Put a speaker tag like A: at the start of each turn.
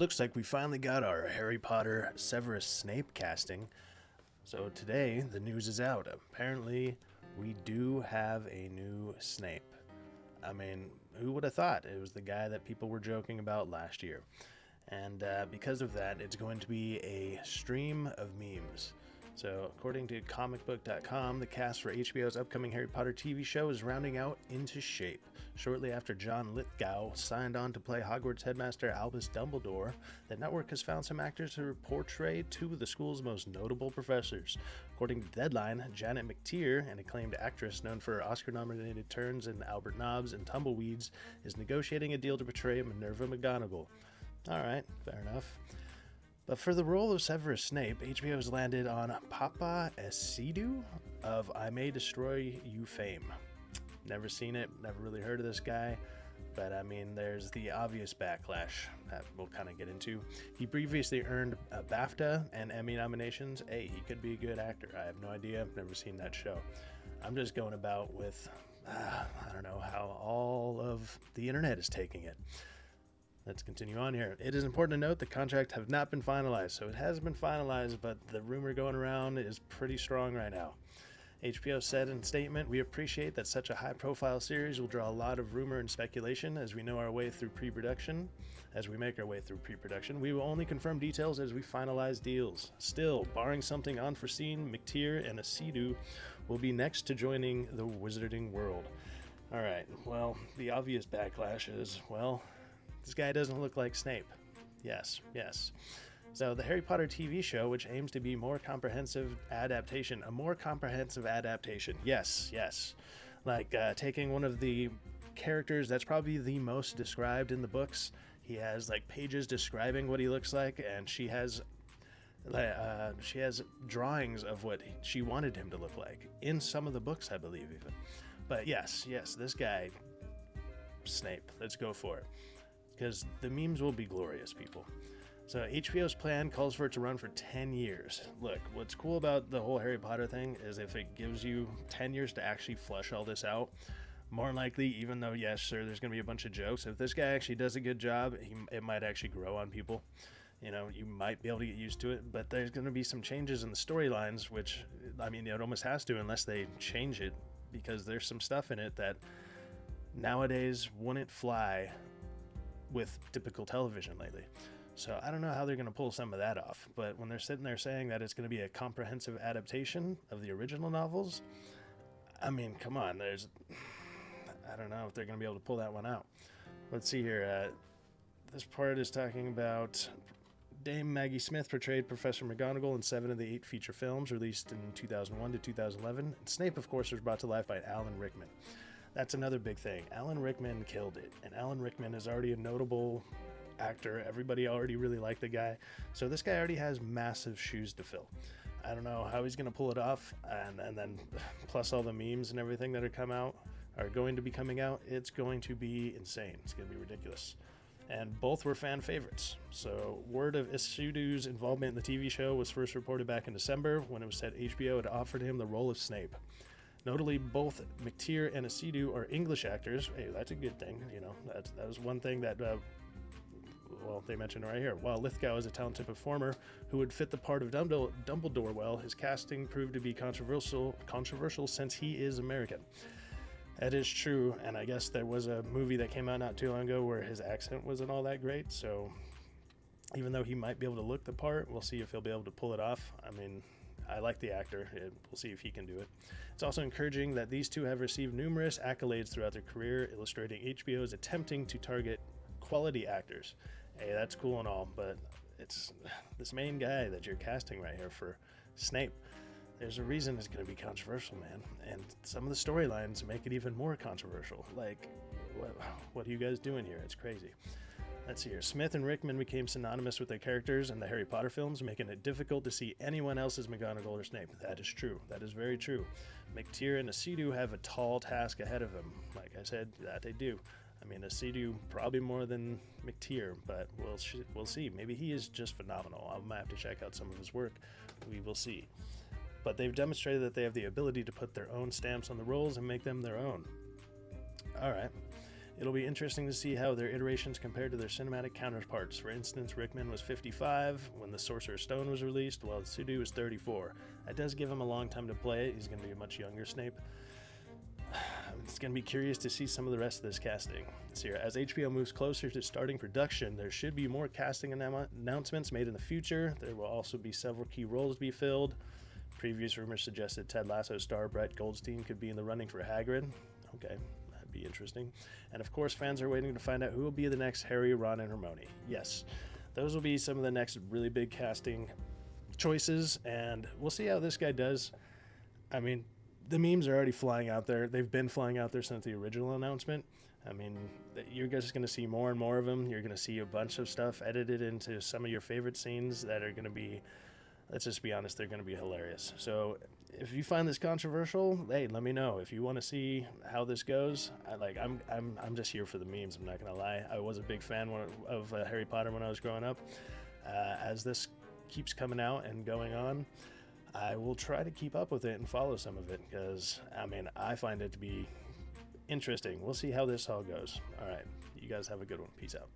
A: looks like we finally got our Harry Potter Severus Snape casting. So today, the news is out. Apparently, we do have a new Snape. I mean, who would have thought? It was the guy that people were joking about last year. And because of that, it's going to be a stream of memes. So, according to comicbook.com, the cast for HBO's upcoming Harry Potter TV show is rounding out into shape. Shortly after John Lithgow signed on to play Hogwarts headmaster Albus Dumbledore, the network has found some actors to portray two of the school's most notable professors. According to Deadline, Janet McTeer, an acclaimed actress known for her Oscar-nominated turns in Albert Nobbs and Tumbleweeds, is negotiating a deal to portray Minerva McGonagall. Alright, fair enough. But for the role of Severus Snape, HBO has landed on Papa Esidu of I May Destroy You fame. Never seen it, never really heard of this guy, but I mean, there's the obvious backlash that we'll kind of get into. He previously earned a BAFTA and Emmy nominations. Hey, he could be a good actor. I have no idea, I've never seen that show. I'm just going about with, I don't know how all of the internet is taking it. Let's continue on here. It is important to note the contract have not been finalized, so it has been finalized, but the rumor going around is pretty strong right now. HBO said in a statement, "We appreciate that such a high-profile series will draw a lot of rumor and speculation as we know our way through pre-production. As we make our way through pre-production, we will only confirm details as we finalize deals. Still, barring something unforeseen, McTeer and Esidu will be next to joining the Wizarding world." All right. Well, the obvious backlash is, well, this guy doesn't look like Snape. Yes. So the Harry Potter TV show, which aims to be a more comprehensive adaptation. Yes. Like taking one of the characters that's probably the most described in the books. He has like pages describing what he looks like, and she has drawings of what she wanted him to look like in some of the books, I believe, even. But yes, this guy, Snape. Let's go for it. Because the memes will be glorious, people. So HBO's plan calls for it to run for 10 years. Look, what's cool about the whole Harry Potter thing is if it gives you 10 years to actually flesh all this out, more likely, even though, yes, sure, there's going to be a bunch of jokes, if this guy actually does a good job, it might actually grow on people. You know, you might be able to get used to it, but there's going to be some changes in the storylines, which, I mean, it almost has to unless they change it, because there's some stuff in it that nowadays wouldn't fly with typical television lately. So I don't know how they're going to pull some of that off, but when they're sitting there saying that it's going to be a comprehensive adaptation of the original novels, I mean, come on, I don't know if they're going to be able to pull that one out. Let's see here. This part is talking about Dame Maggie Smith portrayed Professor McGonagall in 7 of the 8 feature films released in 2001 to 2011. And Snape, of course, was brought to life by Alan Rickman. That's another big thing. Alan Rickman killed it. And Alan Rickman is already a notable actor. Everybody already really liked the guy. So this guy already has massive shoes to fill. I don't know how he's going to pull it off. And then plus all the memes and everything that are going to be coming out, it's going to be insane. It's going to be ridiculous. And both were fan favorites. So word of Esidu's involvement in the TV show was first reported back in December when it was said HBO had offered him the role of Snape. Notably, both McTeer and Esidu are English actors. Hey, that's a good thing. You know, that was one thing that, they mentioned right here. While Lithgow is a talented performer who would fit the part of Dumbledore well, his casting proved to be controversial since he is American. That is true, and I guess there was a movie that came out not too long ago where his accent wasn't all that great, so even though he might be able to look the part, we'll see if he'll be able to pull it off. I mean, I like the actor. We'll see if he can do it. It's also encouraging that these two have received numerous accolades throughout their career, illustrating HBO is attempting to target quality actors. Hey, that's cool and all, but it's this main guy that you're casting right here for Snape. There's a reason it's going to be controversial, man. And some of the storylines make it even more controversial. Like, what are you guys doing here? It's crazy. Let's see here. Smith and Rickman became synonymous with their characters in the Harry Potter films, making it difficult to see anyone else as McGonagall or Snape. That is true. That is very true. McTeer and Esidu have a tall task ahead of them. Like I said, that they do. I mean, Esidu probably more than McTeer, but we'll see. Maybe he is just phenomenal. I might have to check out some of his work. We will see. But they've demonstrated that they have the ability to put their own stamps on the roles and make them their own. All right. It'll be interesting to see how their iterations compare to their cinematic counterparts. For instance, Rickman was 55 when the Sorcerer's Stone was released, while Sudu was 34. That does give him a long time to play it. He's going to be a much younger Snape. It's going to be curious to see some of the rest of this casting. So as HBO moves closer to starting production, there should be more casting announcements made in the future. There will also be several key roles to be filled. Previous rumors suggested Ted Lasso star Brett Goldstein could be in the running for Hagrid. Okay, that'd be interesting. And of course, fans are waiting to find out who will be the next Harry, Ron, and Hermione. Yes, those will be some of the next really big casting choices, and we'll see how this guy does. I mean, the memes are already flying out there. They've been flying out there since the original announcement. I mean, you're just going to see more and more of them. You're going to see a bunch of stuff edited into some of your favorite scenes that are going to be, let's just be honest, they're going to be hilarious. So if you find this controversial, hey, let me know. If you want to see how this goes, I'm just here for the memes. I'm not going to lie. I was a big fan of Harry Potter when I was growing up. As this keeps coming out and going on, I will try to keep up with it and follow some of it because, I mean, I find it to be interesting. We'll see how this all goes. All right. You guys have a good one. Peace out.